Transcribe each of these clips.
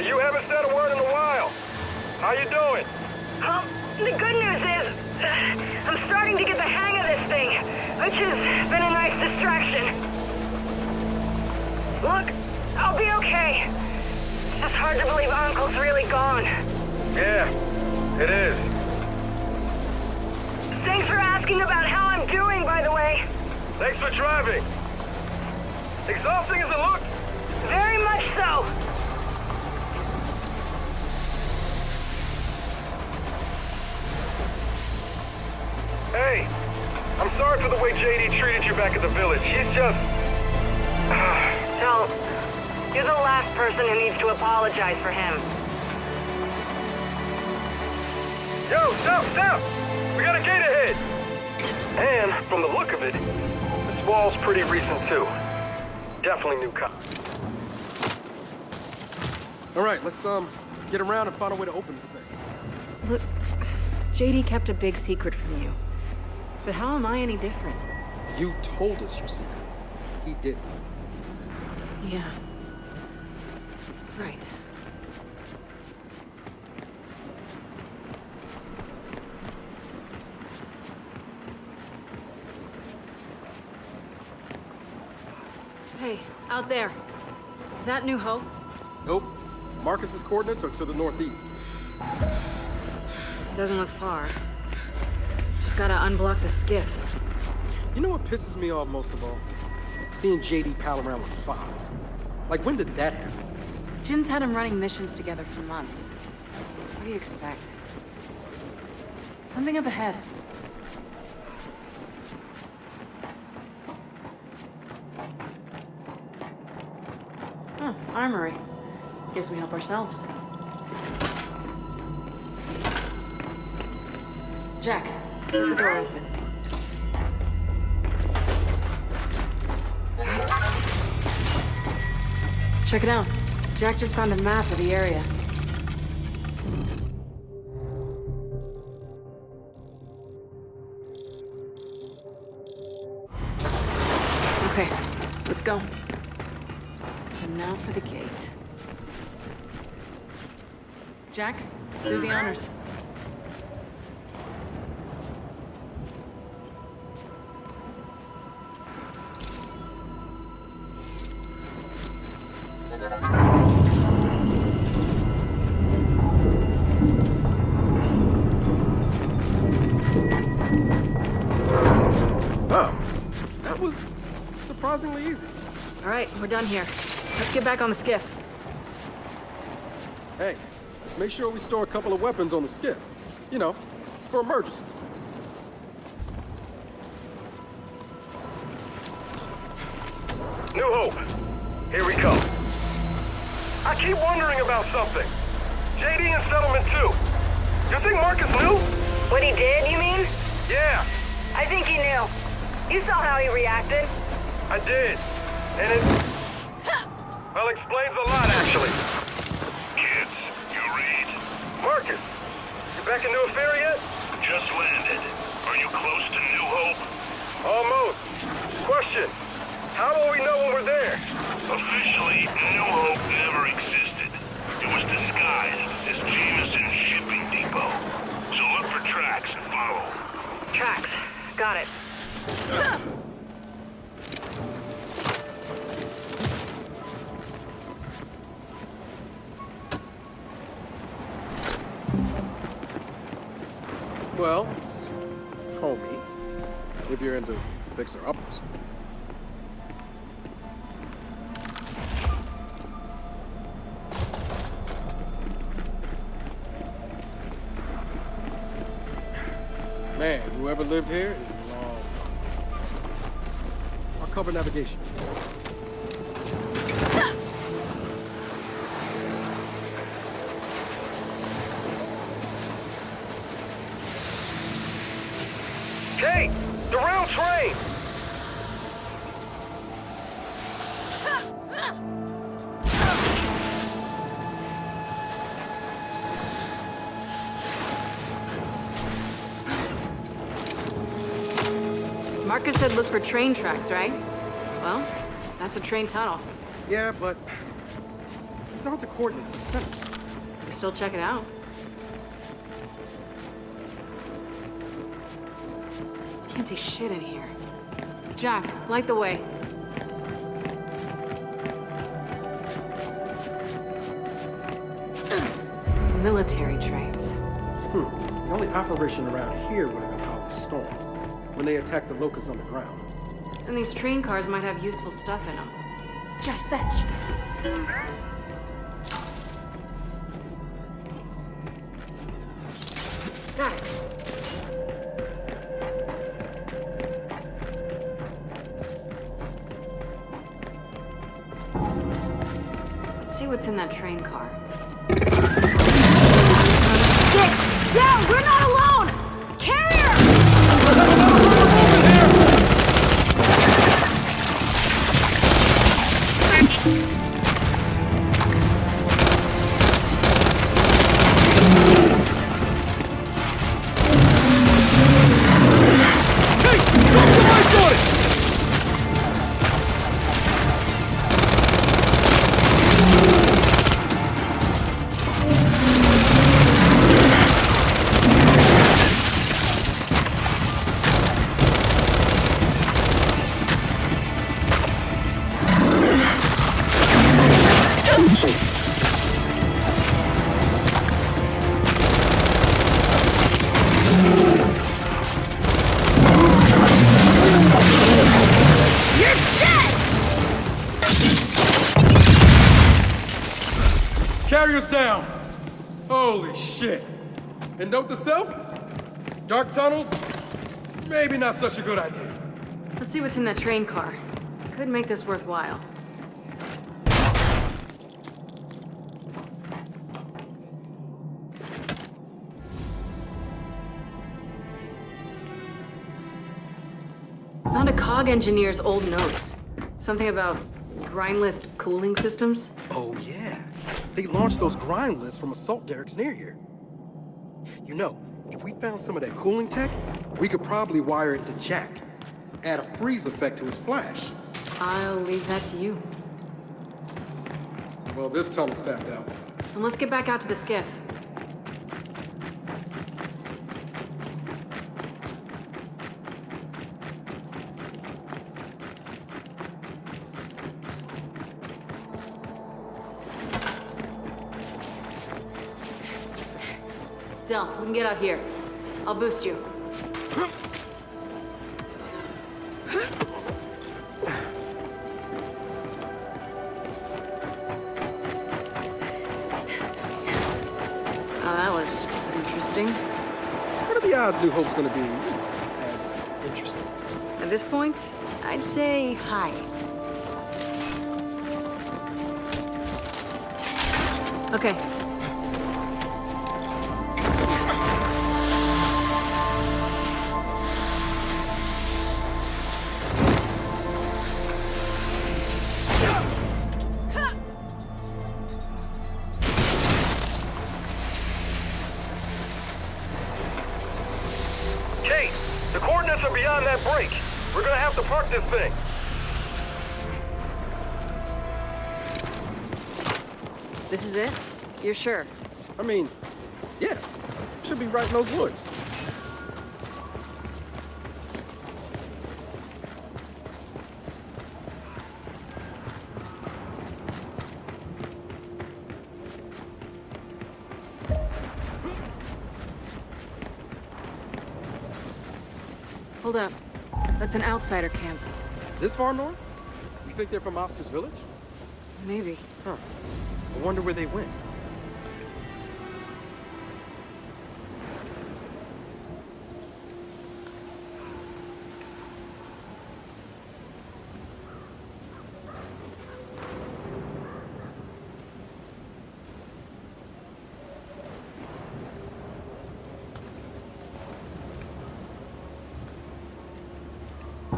You haven't said a word in a while. How you doing? Well, the good news is, I'm starting to get the hang of this thing, which has been a nice distraction. Look, I'll be okay. It's just hard to believe Uncle's really gone. Yeah, it is. Thanks for asking about how I'm doing, by the way. Thanks for driving. Exhausting as it looks. Very much so. Hey, I'm sorry for the way JD treated you back at the village. He's just... Don't. You're the last person who needs to apologize for him. Yo, stop! We got a gate ahead! And, from the look of it, this wall's pretty recent too. Definitely new cop. All right, let's get around and find a way to open this thing. Look, JD kept a big secret from you. But how am I any different? You told us your secret. He didn't. Yeah. Right. Hey, out there. Is that New Hope? Nope. Marcus's coordinates are to the northeast. Doesn't look far. Just gotta unblock the skiff. You know what pisses me off most of all? Seeing JD pal around with Fox. Like, when did that happen? Jin's had him running missions together for months. What do you expect? Something up ahead. Huh, armory. Guess we help ourselves. Jack, leave the door open. Check it out. Jack just found a map of the area. Okay, let's go. And now for the gate. Jack, do the honors. Oh, that was surprisingly easy. All right, we're done here. Let's get back on the skiff. Hey, let's make sure we store a couple of weapons on the skiff. You know, for emergencies. New Hope. Here we come. I keep wondering about something. JD and Settlement too. You think Marcus knew? What he did, you mean? Yeah, I think he knew. You saw how he reacted. I did. And it... well, explains a lot, actually. Kids, you read? Marcus, you back in New Affair yet? Just landed. Are you close to New Hope? Almost. Question. How will we know when we're there? Officially, New Hope never existed. It was disguised as Jameson's shipping depot. So look for tracks and follow. Tracks. Got it. Well, it's homey, if you're into fixer-uppers. Man, whoever lived here is long. I'll cover navigation. Kate! The round train! Marcus said look for train tracks, right? Well, that's a train tunnel. Yeah, but These aren't the coordinates they sent us. Can still check it out. Can't see shit in here. Jack, light the way. Military trains. The only operation around here would have been Olive Storm, when they attacked the locusts on the ground. And these train cars might have useful stuff in them. Jack, fetch. Got it. Let's see what's in that train car. Shit! Down! We're not alone! Carrier! Carrier's down! Holy shit! And note to self? Dark tunnels? Maybe not such a good idea. Let's see what's in that train car. Could make this worthwhile. Found a COG engineer's old notes. Something about grind lift cooling systems. Oh, yeah. They launched those grind lifts from assault derricks near here. You know, if we found some of that cooling tech, we could probably wire it to Jack. Add a freeze effect to his flash. I'll leave that to you. Well, this tunnel's tapped out. And let's get back out to the skiff. Del, we can get out here. I'll boost you. Oh, that was interesting. What are the odds New Hope's gonna be, as interesting? At this point, I'd say high. Okay. Kate, the coordinates are beyond that break. We're gonna have to park this thing. This is it? You're sure? I mean, yeah. Should be right in those woods. Hold up. That's an outsider camp. This far north? You think they're from Oscar's village? Maybe. Huh. I wonder where they went.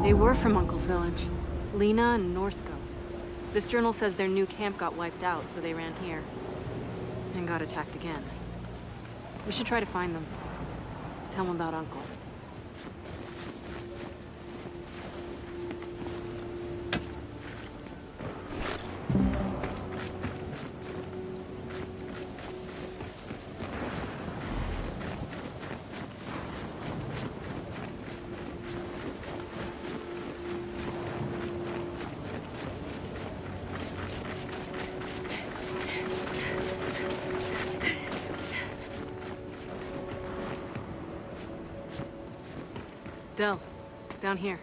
They were from Uncle's village. Lena and Norsko. This journal says their new camp got wiped out, so they ran here. And got attacked again. We should try to find them. Tell them about Uncle. Del, down here.